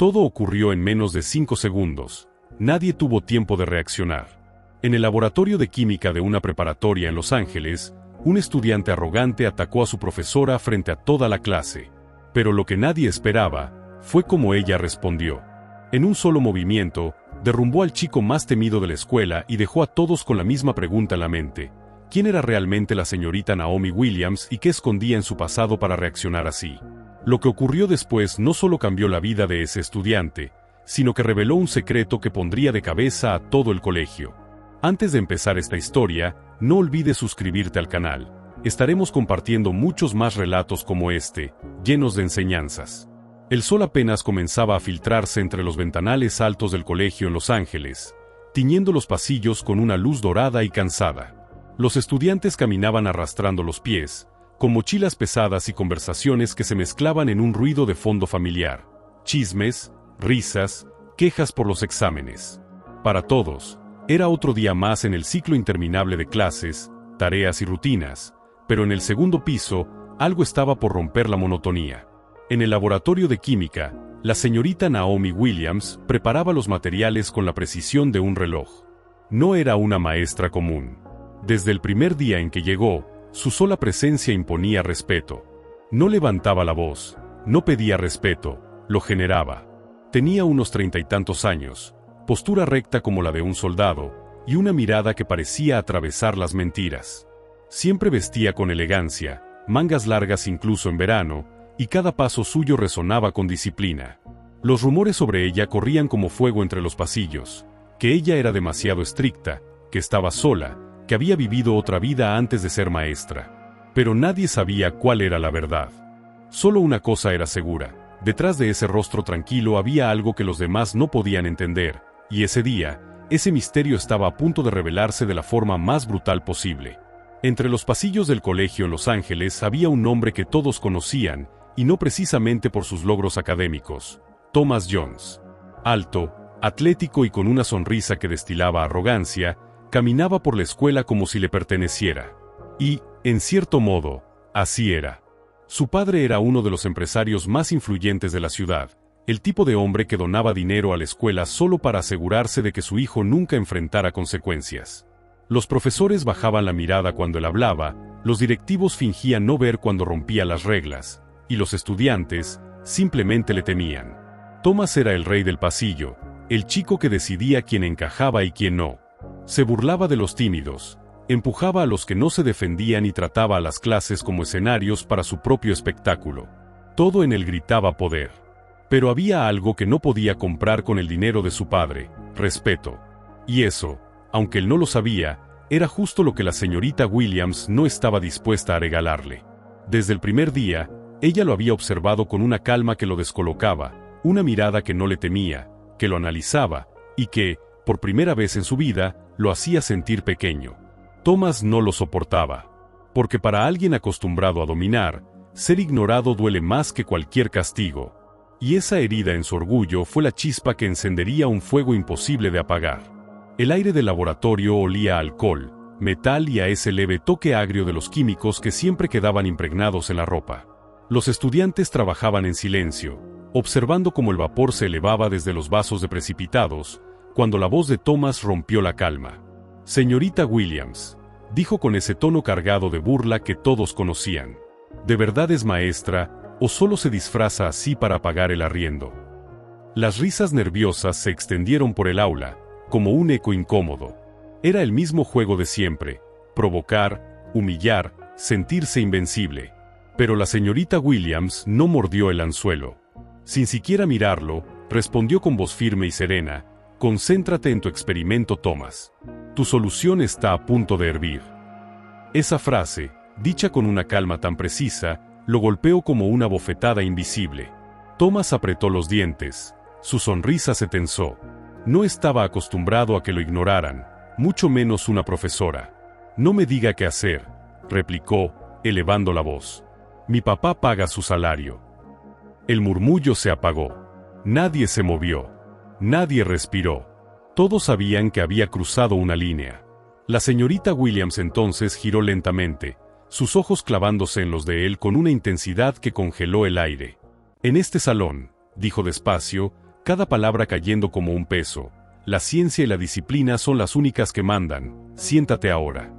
Todo ocurrió en menos de 5 segundos. Nadie tuvo tiempo de reaccionar. En el laboratorio de química de una preparatoria en Los Ángeles, un estudiante arrogante atacó a su profesora frente a toda la clase. Pero lo que nadie esperaba fue cómo ella respondió. En un solo movimiento, derrumbó al chico más temido de la escuela y dejó a todos con la misma pregunta en la mente. ¿Quién era realmente la señorita Naomi Williams y qué escondía en su pasado para reaccionar así? Lo que ocurrió después no solo cambió la vida de ese estudiante, sino que reveló un secreto que pondría de cabeza a todo el colegio. Antes de empezar esta historia, no olvides suscribirte al canal. Estaremos compartiendo muchos más relatos como este, llenos de enseñanzas. El sol apenas comenzaba a filtrarse entre los ventanales altos del colegio en Los Ángeles, tiñendo los pasillos con una luz dorada y cansada. Los estudiantes caminaban arrastrando los pies, con mochilas pesadas y conversaciones que se mezclaban en un ruido de fondo familiar. Chismes, risas, quejas por los exámenes. Para todos, era otro día más en el ciclo interminable de clases, tareas y rutinas, pero en el segundo piso, algo estaba por romper la monotonía. En el laboratorio de química, la señorita Naomi Williams preparaba los materiales con la precisión de un reloj. No era una maestra común. Desde el primer día en que llegó, su sola presencia imponía respeto. No levantaba la voz, no pedía respeto, lo generaba. Tenía unos 30 y tantos años, postura recta como la de un soldado, y una mirada que parecía atravesar las mentiras. Siempre vestía con elegancia, mangas largas incluso en verano, y cada paso suyo resonaba con disciplina. Los rumores sobre ella corrían como fuego entre los pasillos, que ella era demasiado estricta, que estaba sola, que había vivido otra vida antes de ser maestra. Pero nadie sabía cuál era la verdad. Solo una cosa era segura: detrás de ese rostro tranquilo había algo que los demás no podían entender, y ese día, ese misterio estaba a punto de revelarse de la forma más brutal posible. Entre los pasillos del colegio en Los Ángeles había un nombre que todos conocían, y no precisamente por sus logros académicos: Thomas Jones. Alto, atlético y con una sonrisa que destilaba arrogancia, caminaba por la escuela como si le perteneciera. Y, en cierto modo, así era. Su padre era uno de los empresarios más influyentes de la ciudad, el tipo de hombre que donaba dinero a la escuela solo para asegurarse de que su hijo nunca enfrentara consecuencias. Los profesores bajaban la mirada cuando él hablaba, los directivos fingían no ver cuando rompía las reglas, y los estudiantes simplemente le temían. Thomas era el rey del pasillo, el chico que decidía quién encajaba y quién no. Se burlaba de los tímidos, empujaba a los que no se defendían y trataba a las clases como escenarios para su propio espectáculo. Todo en él gritaba poder. Pero había algo que no podía comprar con el dinero de su padre: respeto. Y eso, aunque él no lo sabía, era justo lo que la señorita Williams no estaba dispuesta a regalarle. Desde el primer día, ella lo había observado con una calma que lo descolocaba, una mirada que no le temía, que lo analizaba, y que, por primera vez en su vida, lo hacía sentir pequeño. Thomas no lo soportaba. Porque para alguien acostumbrado a dominar, ser ignorado duele más que cualquier castigo. Y esa herida en su orgullo fue la chispa que encendería un fuego imposible de apagar. El aire del laboratorio olía a alcohol, metal y a ese leve toque agrio de los químicos que siempre quedaban impregnados en la ropa. Los estudiantes trabajaban en silencio, observando cómo el vapor se elevaba desde los vasos de precipitados, cuando la voz de Thomas rompió la calma. «Señorita Williams», dijo con ese tono cargado de burla que todos conocían, ¿de verdad es maestra, o solo se disfraza así para pagar el arriendo? Las risas nerviosas se extendieron por el aula, como un eco incómodo. Era el mismo juego de siempre: provocar, humillar, sentirse invencible. Pero la señorita Williams no mordió el anzuelo. Sin siquiera mirarlo, respondió con voz firme y serena: «Concéntrate en tu experimento, Thomas. Tu solución está a punto de hervir». Esa frase, dicha con una calma tan precisa, lo golpeó como una bofetada invisible. Thomas apretó los dientes, su sonrisa se tensó. No estaba acostumbrado a que lo ignoraran, mucho menos una profesora. «No me diga qué hacer», replicó, elevando la voz. «Mi papá paga su salario». El murmullo se apagó. Nadie se movió. Nadie respiró. Todos sabían que había cruzado una línea. La señorita Williams entonces giró lentamente, sus ojos clavándose en los de él con una intensidad que congeló el aire. «En este salón», dijo despacio, cada palabra cayendo como un peso. La ciencia y la disciplina son las únicas que mandan, siéntate ahora.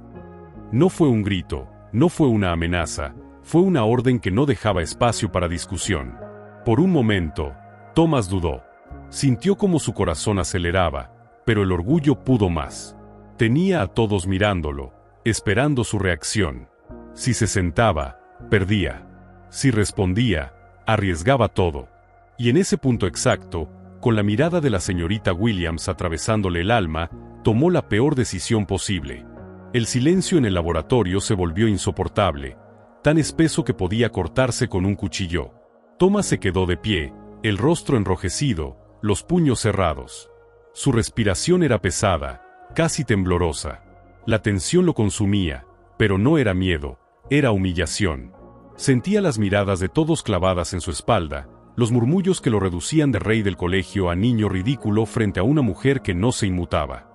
No fue un grito, no fue una amenaza, fue una orden que no dejaba espacio para discusión. Por un momento, Thomas dudó. Sintió como su corazón aceleraba, pero el orgullo pudo más. Tenía a todos mirándolo, esperando su reacción. Si se sentaba, perdía. Si respondía, arriesgaba todo. Y en ese punto exacto, con la mirada de la señorita Williams atravesándole el alma, tomó la peor decisión posible. El silencio en el laboratorio se volvió insoportable, tan espeso que podía cortarse con un cuchillo. Thomas se quedó de pie, el rostro enrojecido, los puños cerrados. Su respiración era pesada, casi temblorosa. La tensión lo consumía, pero no era miedo, era humillación. Sentía las miradas de todos clavadas en su espalda, los murmullos que lo reducían de rey del colegio a niño ridículo frente a una mujer que no se inmutaba.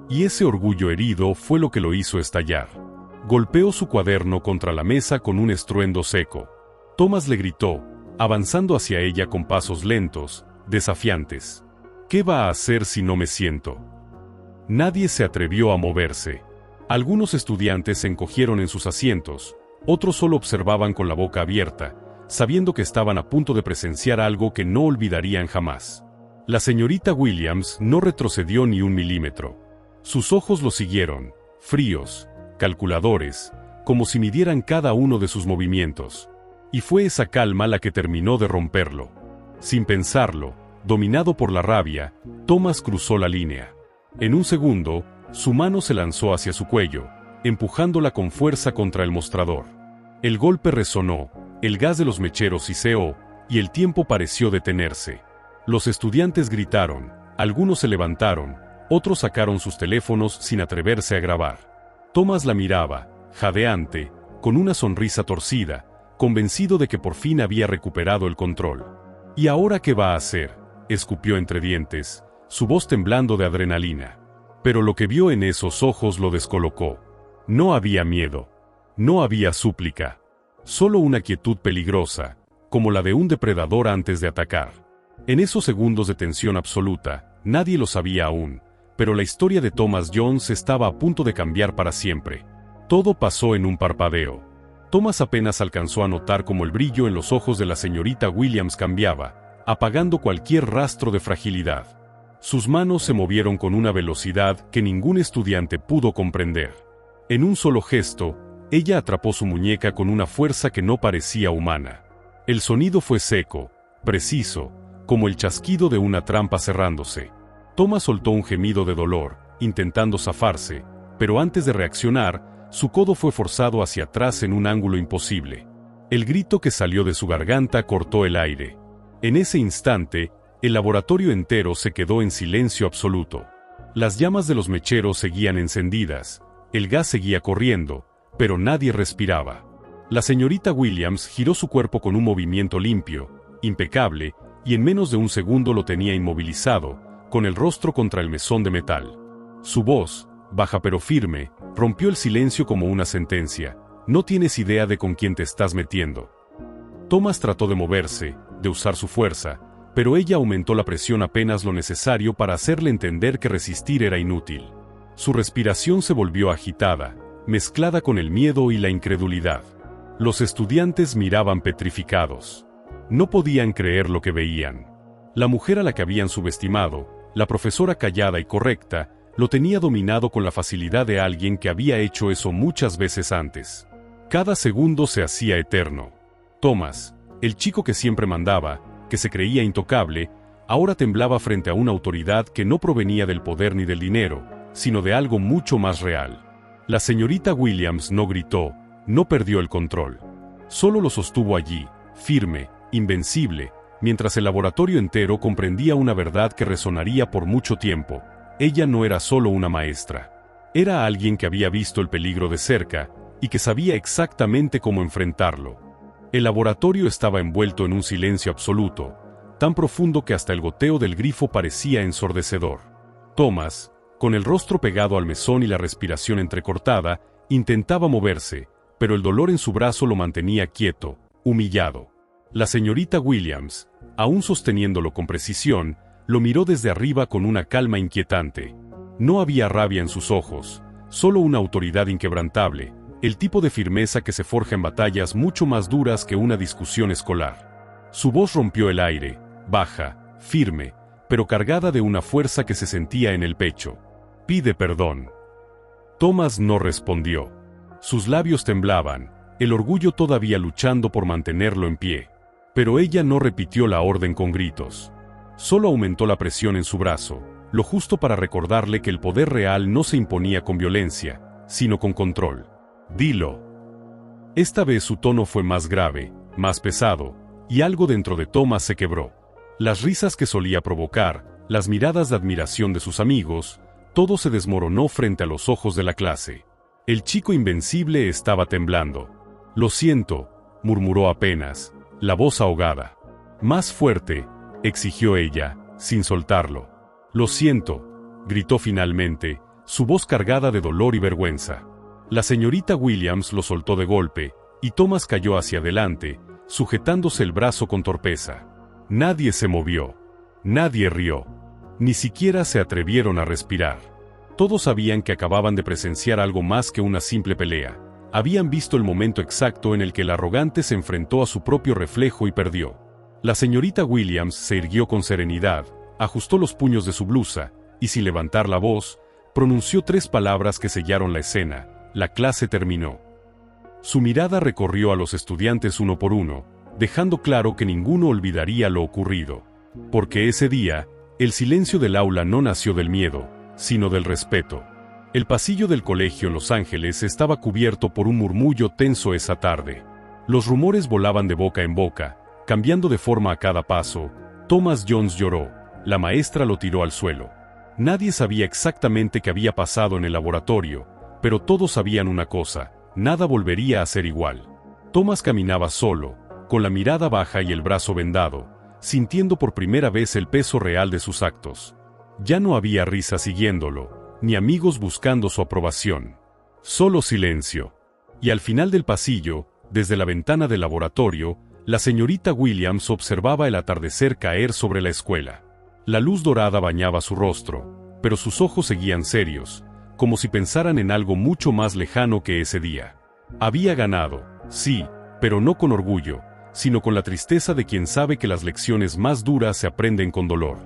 Y ese orgullo herido fue lo que lo hizo estallar. Golpeó su cuaderno contra la mesa con un estruendo seco. Thomas le gritó, avanzando hacia ella con pasos lentos, desafiantes. ¿Qué va a hacer si no me siento? Nadie se atrevió a moverse. Algunos estudiantes se encogieron en sus asientos, otros solo observaban con la boca abierta, sabiendo que estaban a punto de presenciar algo que no olvidarían jamás. La señorita Williams no retrocedió ni un milímetro. Sus ojos lo siguieron, fríos, calculadores, como si midieran cada uno de sus movimientos. Y fue esa calma la que terminó de romperlo. Sin pensarlo, dominado por la rabia, Thomas cruzó la línea. En un segundo, su mano se lanzó hacia su cuello, empujándola con fuerza contra el mostrador. El golpe resonó, el gas de los mecheros hiceó, y el tiempo pareció detenerse. Los estudiantes gritaron, algunos se levantaron, otros sacaron sus teléfonos sin atreverse a grabar. Thomas la miraba, jadeante, con una sonrisa torcida, convencido de que por fin había recuperado el control. ¿Y ahora qué va a hacer?, escupió entre dientes, su voz temblando de adrenalina. Pero lo que vio en esos ojos lo descolocó. No había miedo. No había súplica. Solo una quietud peligrosa, como la de un depredador antes de atacar. En esos segundos de tensión absoluta, nadie lo sabía aún, pero la historia de Thomas Jones estaba a punto de cambiar para siempre. Todo pasó en un parpadeo. Thomas apenas alcanzó a notar cómo el brillo en los ojos de la señorita Williams cambiaba, apagando cualquier rastro de fragilidad. Sus manos se movieron con una velocidad que ningún estudiante pudo comprender. En un solo gesto, ella atrapó su muñeca con una fuerza que no parecía humana. El sonido fue seco, preciso, como el chasquido de una trampa cerrándose. Thomas soltó un gemido de dolor, intentando zafarse, pero antes de reaccionar, su codo fue forzado hacia atrás en un ángulo imposible. El grito que salió de su garganta cortó el aire. En ese instante, el laboratorio entero se quedó en silencio absoluto. Las llamas de los mecheros seguían encendidas, el gas seguía corriendo, pero nadie respiraba. La señorita Williams giró su cuerpo con un movimiento limpio, impecable, y en menos de un segundo lo tenía inmovilizado, con el rostro contra el mesón de metal. Su voz, baja pero firme, rompió el silencio como una sentencia. No tienes idea de con quién te estás metiendo. Thomas trató de moverse, de usar su fuerza, pero ella aumentó la presión apenas lo necesario para hacerle entender que resistir era inútil. Su respiración se volvió agitada, mezclada con el miedo y la incredulidad. Los estudiantes miraban petrificados. No podían creer lo que veían. La mujer a la que habían subestimado, la profesora callada y correcta, lo tenía dominado con la facilidad de alguien que había hecho eso muchas veces antes. Cada segundo se hacía eterno. Thomas, el chico que siempre mandaba, que se creía intocable, ahora temblaba frente a una autoridad que no provenía del poder ni del dinero, sino de algo mucho más real. La señorita Williams no gritó, no perdió el control. Solo lo sostuvo allí, firme, invencible, mientras el laboratorio entero comprendía una verdad que resonaría por mucho tiempo. Ella no era solo una maestra. Era alguien que había visto el peligro de cerca, y que sabía exactamente cómo enfrentarlo. El laboratorio estaba envuelto en un silencio absoluto, tan profundo que hasta el goteo del grifo parecía ensordecedor. Thomas, con el rostro pegado al mesón y la respiración entrecortada, intentaba moverse, pero el dolor en su brazo lo mantenía quieto, humillado. La señorita Williams, Aún sosteniéndolo con precisión, lo miró desde arriba con una calma inquietante. No había rabia en sus ojos, solo una autoridad inquebrantable, el tipo de firmeza que se forja en batallas mucho más duras que una discusión escolar. Su voz rompió el aire, baja, firme, pero cargada de una fuerza que se sentía en el pecho. «Pide perdón». Thomas no respondió. Sus labios temblaban, el orgullo todavía luchando por mantenerlo en pie. Pero ella no repitió la orden con gritos. Solo aumentó la presión en su brazo, lo justo para recordarle que el poder real no se imponía con violencia, sino con control. «Dilo». Esta vez su tono fue más grave, más pesado, y algo dentro de Thomas se quebró. Las risas que solía provocar, las miradas de admiración de sus amigos, todo se desmoronó frente a los ojos de la clase. El chico invencible estaba temblando. «Lo siento», murmuró apenas, la voz ahogada. «Más fuerte», exigió ella, sin soltarlo. «Lo siento», gritó finalmente, su voz cargada de dolor y vergüenza. La señorita Williams lo soltó de golpe, y Thomas cayó hacia adelante, sujetándose el brazo con torpeza. Nadie se movió. Nadie rió. Ni siquiera se atrevieron a respirar. Todos sabían que acababan de presenciar algo más que una simple pelea. Habían visto el momento exacto en el que el arrogante se enfrentó a su propio reflejo y perdió. La señorita Williams se irguió con serenidad, ajustó los puños de su blusa, y sin levantar la voz, pronunció 3 palabras que sellaron la escena. La clase terminó. Su mirada recorrió a los estudiantes uno por uno, dejando claro que ninguno olvidaría lo ocurrido. Porque ese día, el silencio del aula no nació del miedo, sino del respeto. El pasillo del colegio en Los Ángeles estaba cubierto por un murmullo tenso esa tarde. Los rumores volaban de boca en boca, cambiando de forma a cada paso. Thomas Jones lloró, la maestra lo tiró al suelo. Nadie sabía exactamente qué había pasado en el laboratorio, pero todos sabían una cosa: nada volvería a ser igual. Thomas caminaba solo, con la mirada baja y el brazo vendado, sintiendo por primera vez el peso real de sus actos. Ya no había risa siguiéndolo, ni amigos buscando su aprobación. Solo silencio. Y al final del pasillo, desde la ventana del laboratorio, la señorita Williams observaba el atardecer caer sobre la escuela. La luz dorada bañaba su rostro, pero sus ojos seguían serios, como si pensaran en algo mucho más lejano que ese día. Había ganado, sí, pero no con orgullo, sino con la tristeza de quien sabe que las lecciones más duras se aprenden con dolor.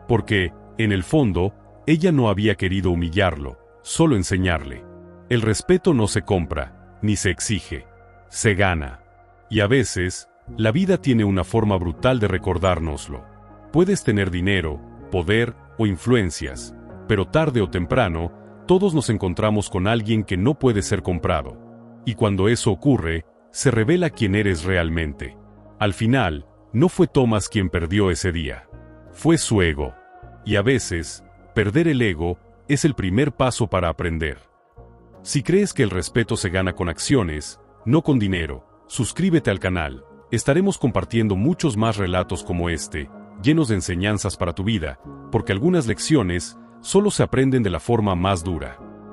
Porque, en el fondo, ella no había querido humillarlo, solo enseñarle. El respeto no se compra, ni se exige, se gana. Y a veces, la vida tiene una forma brutal de recordárnoslo. Puedes tener dinero, poder o influencias, pero tarde o temprano, todos nos encontramos con alguien que no puede ser comprado. Y cuando eso ocurre, se revela quién eres realmente. Al final, no fue Thomas quien perdió ese día. Fue su ego. Y a veces, perder el ego es el primer paso para aprender. Si crees que el respeto se gana con acciones, no con dinero, suscríbete al canal. Estaremos compartiendo muchos más relatos como este, llenos de enseñanzas para tu vida, porque algunas lecciones solo se aprenden de la forma más dura.